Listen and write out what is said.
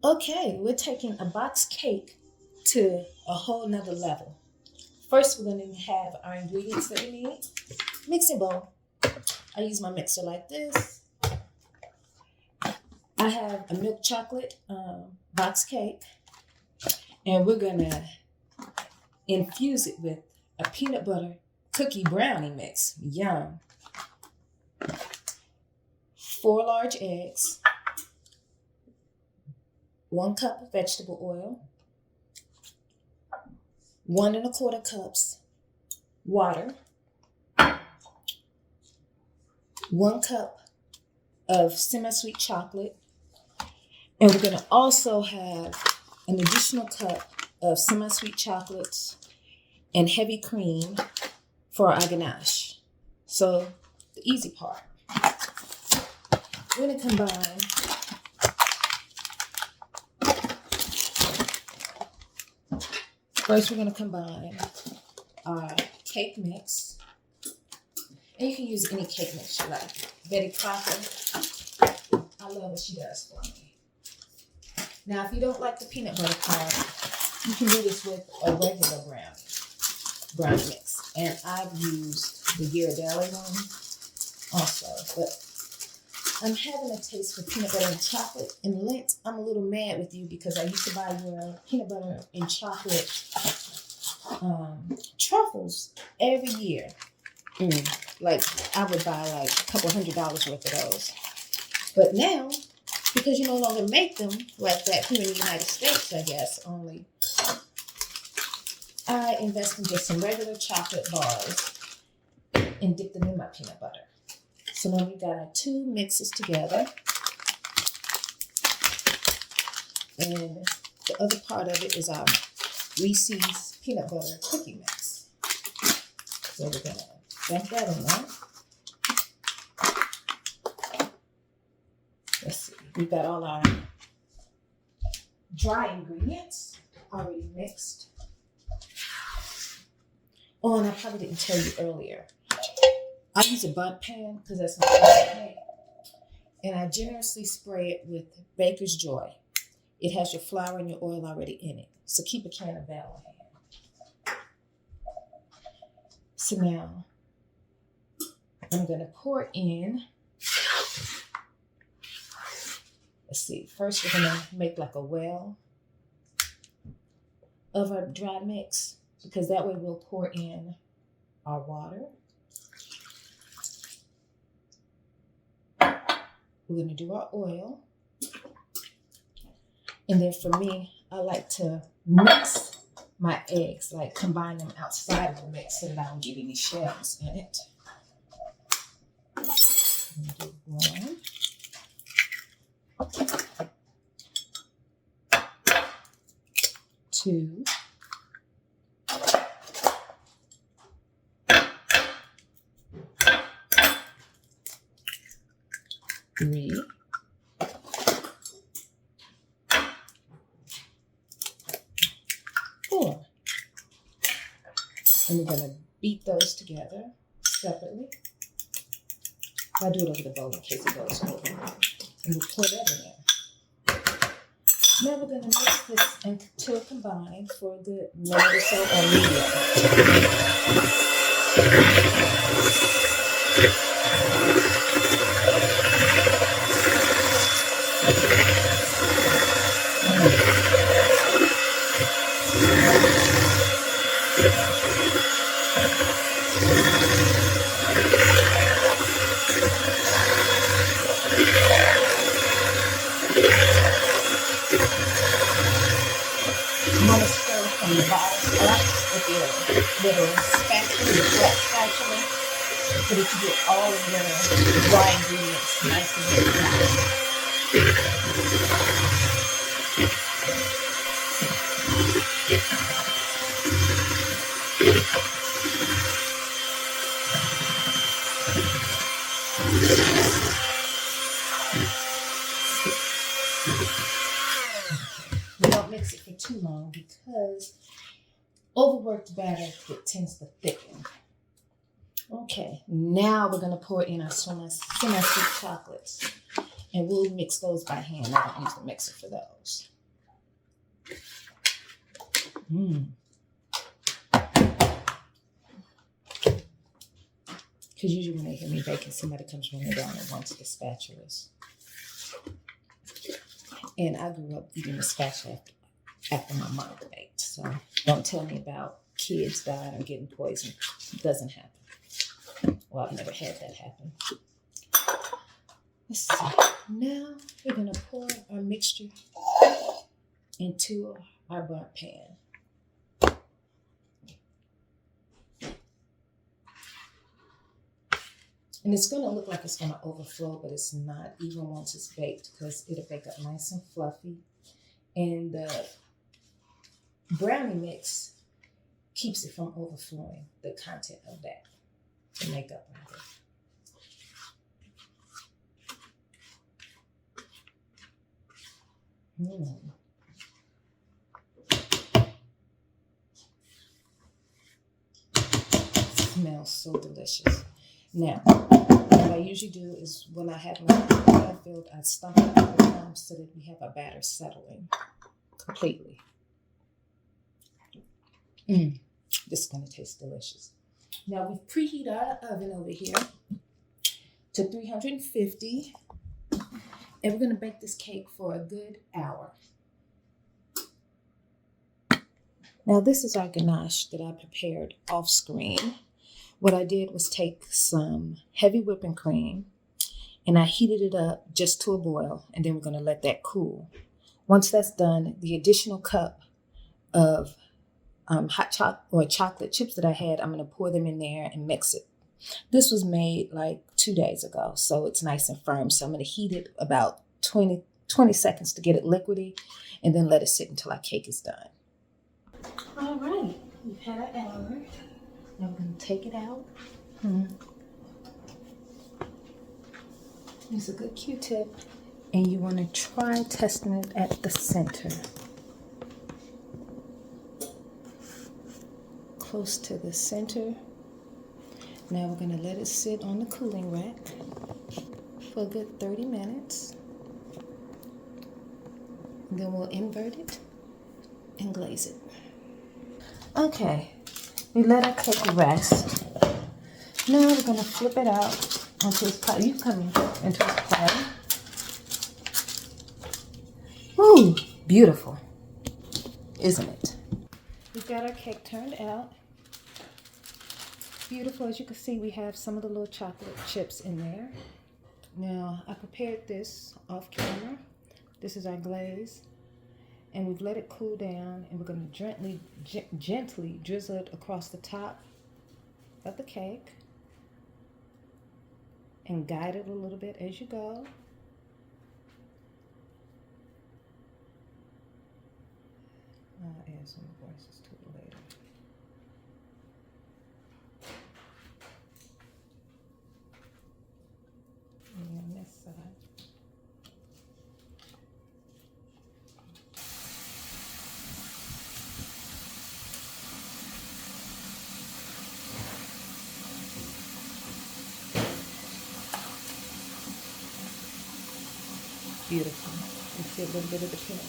Okay, we're taking a box cake to a whole nother level. First, we're going to have our ingredients that we need. Mixing bowl. I use my mixer like this. I have a milk chocolate box cake, and we're going to infuse it with a peanut butter cookie brownie mix. Yum. 4 large eggs, 1 cup of vegetable oil, 1 1/4 cups water, 1 cup of semi-sweet chocolate, and we're going to also have an additional cup of semi-sweet chocolates and heavy cream for our ganache. So the easy part. We're going to combine first we're going to combine our cake mix. And you can use any cake mix you like. Betty Crocker, I love what she does for me. Now, if you don't like the peanut butter part, you can do this with a regular brownie mix. And I've used the Ghirardelli one also. But I'm having a taste for peanut butter and chocolate. And Lent, I'm a little mad with you because I used to buy your peanut butter and chocolate truffles every year. Like I would buy like a couple $100 worth of those. But now, because you no longer make them like that here in the United States, I guess, only, I invest in just some regular chocolate bars and dip them in my peanut butter. So now we got our 2 mixes together. And the other part of it is our Reese's peanut butter cookie mix. So we're going to dump that in there. Let's see. We've got all our dry ingredients already mixed. Oh, and I probably didn't tell you earlier. I use a bundt pan because that's my favorite pan. And I generously spray it with Baker's Joy. It has your flour and your oil already in it. So keep a can of that on hand. So now I'm going to pour in. Let's see. First, we're going to make like a well of our dry mix because that way we'll pour in our water. We're going to do our oil. And then for me, I like to mix my eggs, like combine them outside of the mix so that I don't get any shells in it. Do 1. 2. 3. 4. And we're going to beat those together separately. I do it over the bowl in case it goes over. And we'll pour that in there. Now we're going to mix this until combined for a good minute or so on I'm going to stir from the bottom up with your little spatula, your flat spatula, so that you get all of your dry ingredients nice and we don't mix it for too long because overworked batter, it tends to thicken. Okay, now we're going to pour in our semi-sweet chocolates. And we'll mix those by hand. I don't use the mixer for those. Because usually when they hear me baking, somebody comes running down and wants the spatulas. And I grew up eating the spatula after my mom baked. So don't tell me about kids dying or getting poisoned. It doesn't happen. Well, I've never had that happen. Let's see. Now we're going to pour our mixture into our burnt pan. And it's going to look like it's going to overflow, but it's not, even once it's baked, because it'll bake up nice and fluffy. And the brownie mix keeps it from overflowing, the content of that, the makeup rather. Smells so delicious. Now, what I usually do is when I have my oil filled, I stump it a couple of times so that we have our batter settling completely. This is going to taste delicious. Now, we've preheated our oven over here to 350, and we're going to bake this cake for a good hour. Now, this is our ganache that I prepared off screen. What I did was take some heavy whipping cream and I heated it up just to a boil, and then we're going to let that cool. Once that's done, the additional cup of hot chocolate chips that I had, I'm going to pour them in there and mix it. This was made like 2 days ago, so it's nice and firm. So I'm going to heat it about 20 seconds to get it liquidy, and then let it sit until our cake is done. All right, we've had an hour. Now we're going to take it out. Use a good Q-tip, and you want to try testing it at the center. Close to the center. Now we're going to let it sit on the cooling rack for a good 30 minutes. And then we'll invert it and glaze it. Okay, we let our cake rest. Now we're going to flip it out onto its plate. You come into its plate. Ooh, beautiful, isn't it? We've got our cake turned out. Beautiful. As you can see, we have some of the little chocolate chips in there. Now, I prepared this off camera. This is our glaze. And we've let it cool down, and we're going to gently drizzle it across the top of the cake and guide it a little bit as you go. I'll add some voices to it later. And on this side. Beautiful. You see a little bit of the peanut